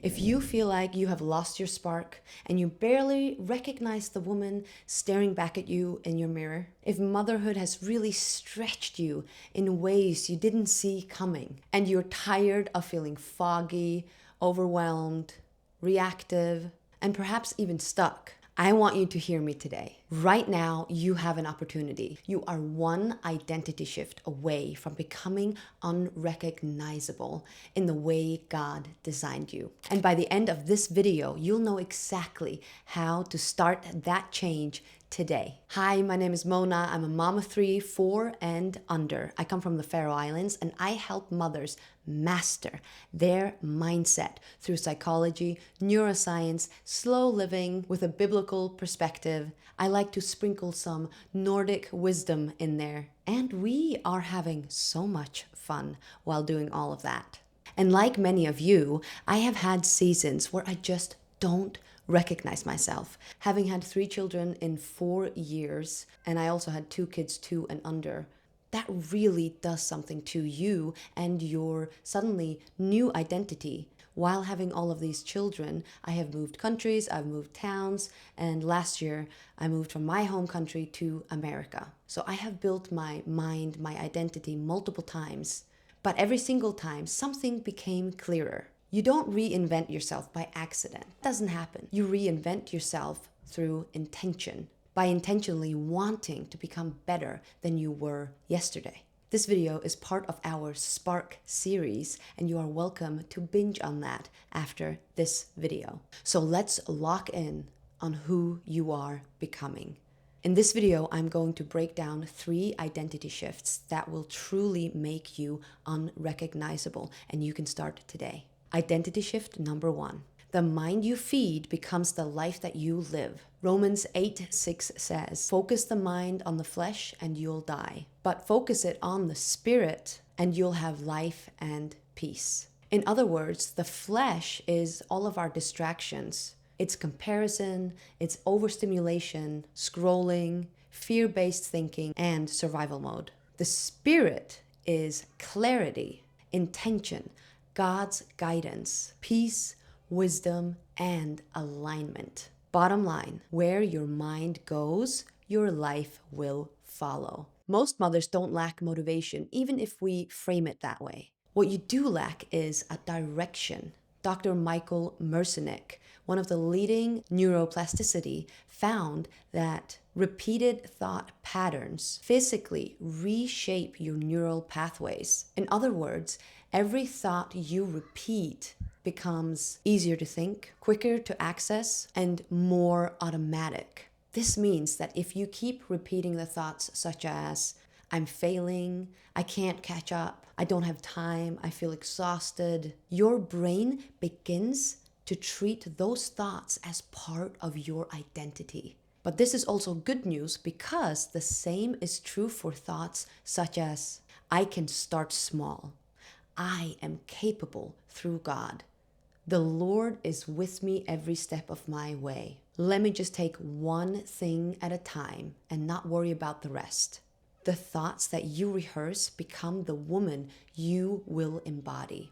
If you feel like you have lost your spark and you barely recognize the woman staring back at you in your mirror, if motherhood has really stretched you in ways you didn't see coming, and you're tired of feeling foggy, overwhelmed, reactive, and perhaps even stuck, I want you to hear me today. Right now, you have an opportunity. You are one identity shift away from becoming unrecognizable in the way God designed you. And by the end of this video, you'll know exactly how to start that change today. Hi, my name is Mona. I'm a mom of 3, 4, and under. I come from the Faroe Islands and I help mothers master their mindset through psychology, neuroscience, slow living with a biblical perspective. I like to sprinkle some Nordic wisdom in there. And we are having so much fun while doing all of that. And like many of you, I have had seasons where I just don't recognize myself. Having had 3 children in 4 years, and I also had 2 kids 2 and under, that really does something to you and your suddenly new identity. While having all of these children, I have moved countries, I've moved towns, and last year I moved from my home country to America. So I have built my mind, my identity multiple times, but every single time something became clearer. You don't reinvent yourself by accident. It doesn't happen. You reinvent yourself through intention, by intentionally wanting to become better than you were yesterday. This video is part of our Spark series, and you are welcome to binge on that after this video. So let's lock in on who you are becoming. In this video, I'm going to break down 3 identity shifts that will truly make you unrecognizable, and you can start today. Identity shift number 1. The mind you feed becomes the life that you live. Romans 8:6 says, focus the mind on the flesh and you'll die, but focus it on the spirit and you'll have life and peace. In other words, the flesh is all of our distractions. It's comparison, it's overstimulation, scrolling, fear-based thinking, and survival mode. The spirit is clarity, intention, God's guidance, peace, wisdom, and alignment. Bottom line, where your mind goes, your life will follow. Most mothers don't lack motivation, even if we frame it that way. What you do lack is a direction. Dr. Michael Merzenich, one of the leading neuroplasticity, found that repeated thought patterns physically reshape your neural pathways. In other words, every thought you repeat becomes easier to think, quicker to access, and more automatic. This means that if you keep repeating the thoughts such as, I'm failing, I can't catch up, I don't have time, I feel exhausted, your brain begins to treat those thoughts as part of your identity. But this is also good news because the same is true for thoughts such as, I can start small, I am capable through God, the Lord is with me every step of my way. Let me just take one thing at a time and not worry about the rest. The thoughts that you rehearse become the woman you will embody.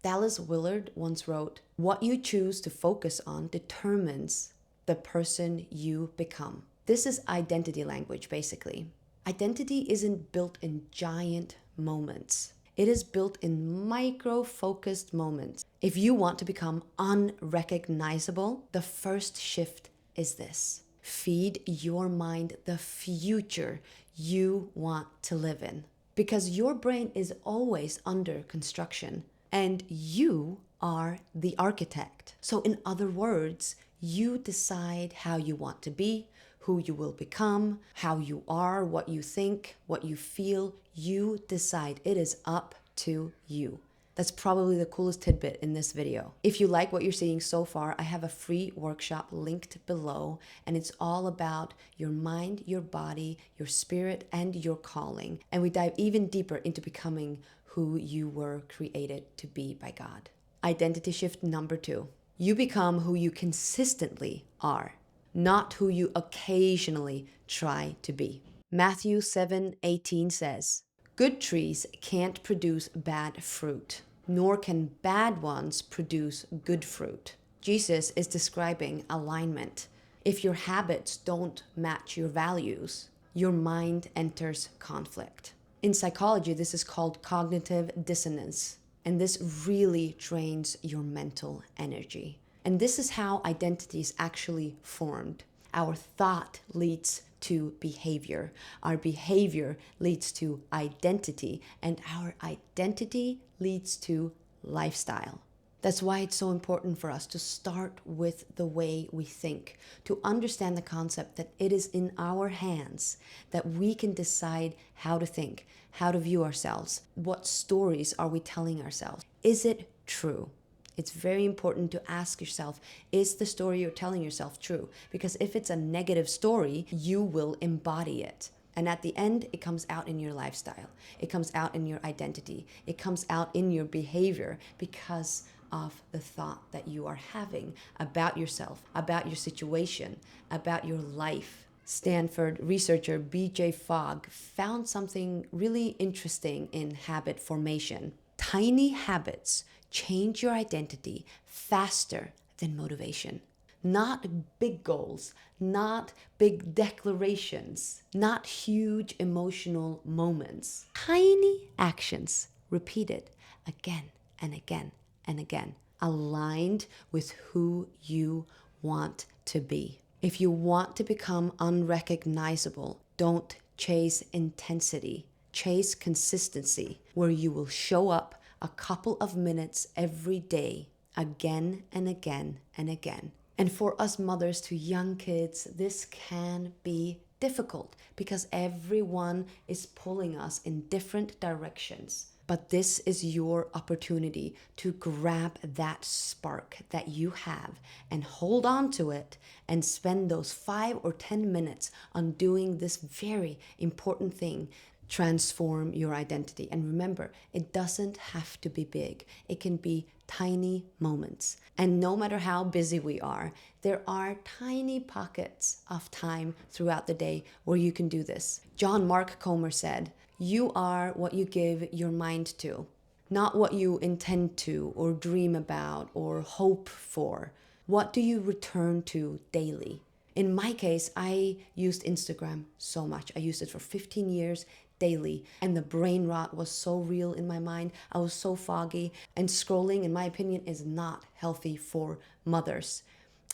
Dallas Willard once wrote, what you choose to focus on determines the person you become. This is identity language, basically. Identity isn't built in giant moments. It is built in micro-focused moments. If you want to become unrecognizable, the first shift is this. Feed your mind the future you want to live in. Because your brain is always under construction, and you are the architect. So in other words, you decide how you want to be, who you will become, how you are, what you think, what you feel. You decide. It is up to you. That's probably the coolest tidbit in this video. If you like what you're seeing so far, I have a free workshop linked below, and it's all about your mind, your body, your spirit, and your calling. And we dive even deeper into becoming who you were created to be by God. Identity shift number 2. You become who you consistently are, not who you occasionally try to be. Matthew 7:18 says, good trees can't produce bad fruit, nor can bad ones produce good fruit. Jesus is describing alignment. If your habits don't match your values, your mind enters conflict. In psychology, this is called cognitive dissonance, and this really drains your mental energy. And this is how identity is actually formed. Our thought leads to behavior. Our behavior leads to identity, and our identity leads to lifestyle. That's why it's so important for us to start with the way we think, to understand the concept that it is in our hands, that we can decide how to think, how to view ourselves, what stories are we telling ourselves. Is it true? It's very important to ask yourself, is the story you're telling yourself true? Because if it's a negative story, you will embody it. And at the end, it comes out in your lifestyle. It comes out in your identity. It comes out in your behavior because of the thought that you are having about yourself, about your situation, about your life. Stanford researcher B.J. Fogg found something really interesting in habit formation. Tiny habits change your identity faster than motivation. Not big goals, not big declarations, not huge emotional moments. Tiny actions repeated again and again and again, aligned with who you want to be. If you want to become unrecognizable, don't chase intensity, chase consistency, where you will show up a couple of minutes every day, again and again and again. And for us mothers to young kids, this can be difficult because everyone is pulling us in different directions. But this is your opportunity to grab that spark that you have and hold on to it and spend those 5 or 10 minutes on doing this very important thing. Transform your identity. And remember, it doesn't have to be big. It can be tiny moments. And no matter how busy we are, there are tiny pockets of time throughout the day where you can do this. John Mark Comer said, "You are what you give your mind to, not what you intend to or dream about or hope for. What do you return to daily?" In my case, I used Instagram so much. I used it for 15 years daily, and the brain rot was so real in my mind. I was so foggy, and scrolling, in my opinion, is not healthy for mothers.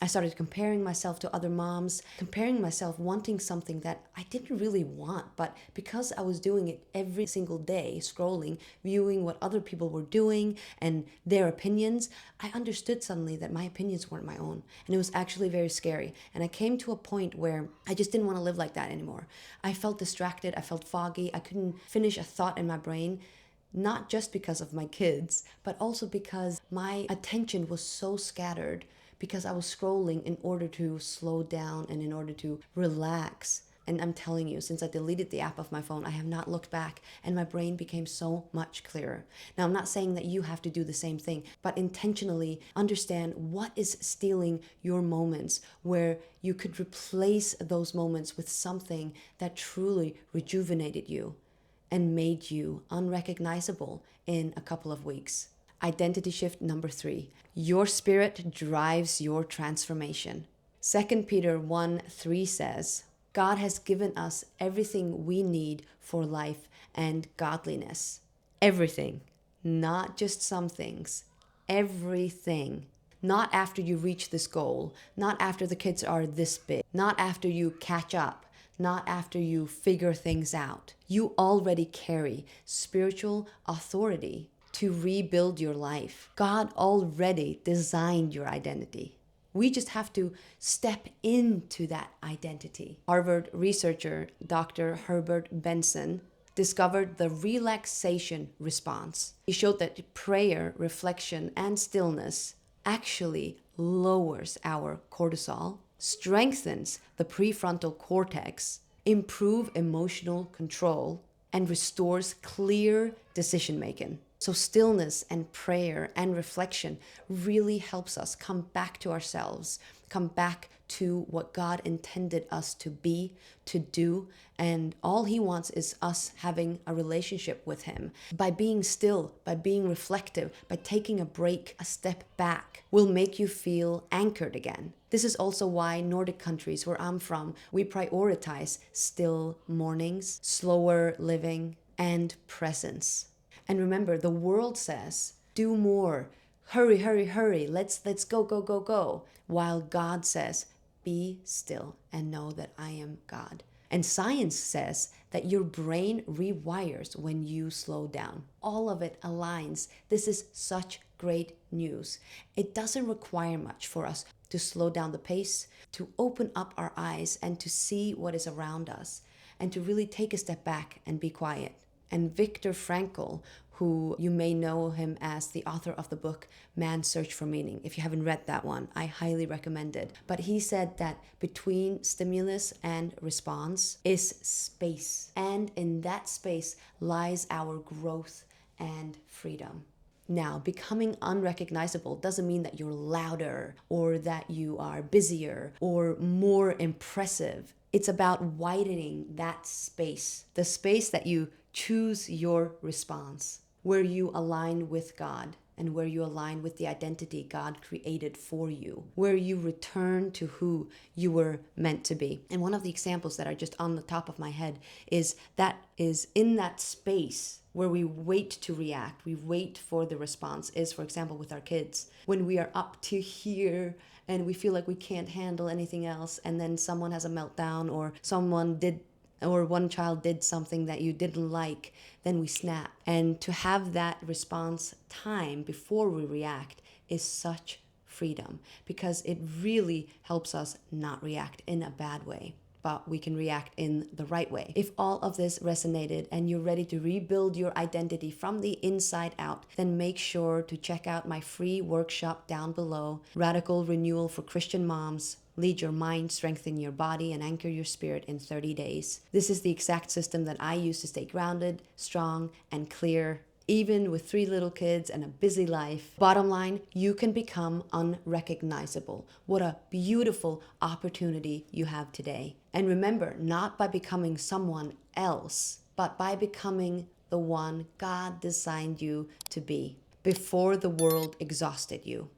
I started comparing myself to other moms, comparing myself wanting something that I didn't really want, but because I was doing it every single day, scrolling, viewing what other people were doing and their opinions, I understood suddenly that my opinions weren't my own. And it was actually very scary. And I came to a point where I just didn't want to live like that anymore. I felt distracted, I felt foggy, I couldn't finish a thought in my brain. Not just because of my kids, but also because my attention was so scattered because I was scrolling in order to slow down and in order to relax. And I'm telling you, since I deleted the app off my phone, I have not looked back, and my brain became so much clearer. Now, I'm not saying that you have to do the same thing, but intentionally understand what is stealing your moments, where you could replace those moments with something that truly rejuvenated you and made you unrecognizable in a couple of weeks. Identity shift number 3. Your spirit drives your transformation. 2 Peter 1:3 says, God has given us everything we need for life and godliness. Everything, not just some things. Everything. Not after you reach this goal, not after the kids are this big, not after you catch up, not after you figure things out. You already carry spiritual authority to rebuild your life. God already designed your identity. We just have to step into that identity. Harvard researcher Dr. Herbert Benson discovered the relaxation response. He showed that prayer, reflection, and stillness actually lowers our cortisol, strengthens the prefrontal cortex, improve emotional control, and restores clear decision making. So stillness and prayer and reflection really helps us come back to ourselves, come back to what God intended us to be, to do. And all he wants is us having a relationship with him. By being still, by being reflective, by taking a break, a step back, will make you feel anchored again. This is also why Nordic countries, where I'm from, we prioritize still mornings, slower living, and presence. And remember, the world says, do more, hurry, hurry, hurry, let's go, go, go, go. While God says, be still and know that I am God. And science says that your brain rewires when you slow down. All of it aligns. This is such great news. It doesn't require much for us to slow down the pace, to open up our eyes and to see what is around us, and to really take a step back and be quiet. And Viktor Frankl, who you may know him as the author of the book Man's Search for Meaning. If you haven't read that one, I highly recommend it. But he said that between stimulus and response is space. And in that space lies our growth and freedom. Now, becoming unrecognizable doesn't mean that you're louder or that you are busier or more impressive. It's about widening that space, the space that you choose your response, where you align with God and where you align with the identity God created for you, where you return to who you were meant to be. And one of the examples that are just on the top of my head is in that space where we wait to react, we wait for the response, is, for example, with our kids. When we are up to here and we feel like we can't handle anything else, and then someone has a meltdown or one child did something that you didn't like, then we snap. And to have that response time before we react is such freedom, because it really helps us not react in a bad way, but we can react in the right way. If all of this resonated and you're ready to rebuild your identity from the inside out, then make sure to check out my free workshop down below, Radical Renewal for Christian Moms. Lead your mind, strengthen your body, and anchor your spirit in 30 days. This is the exact system that I use to stay grounded, strong, and clear, even with 3 little kids and a busy life. Bottom line, you can become unrecognizable. What a beautiful opportunity you have today. And remember, not by becoming someone else, but by becoming the one God designed you to be before the world exhausted you.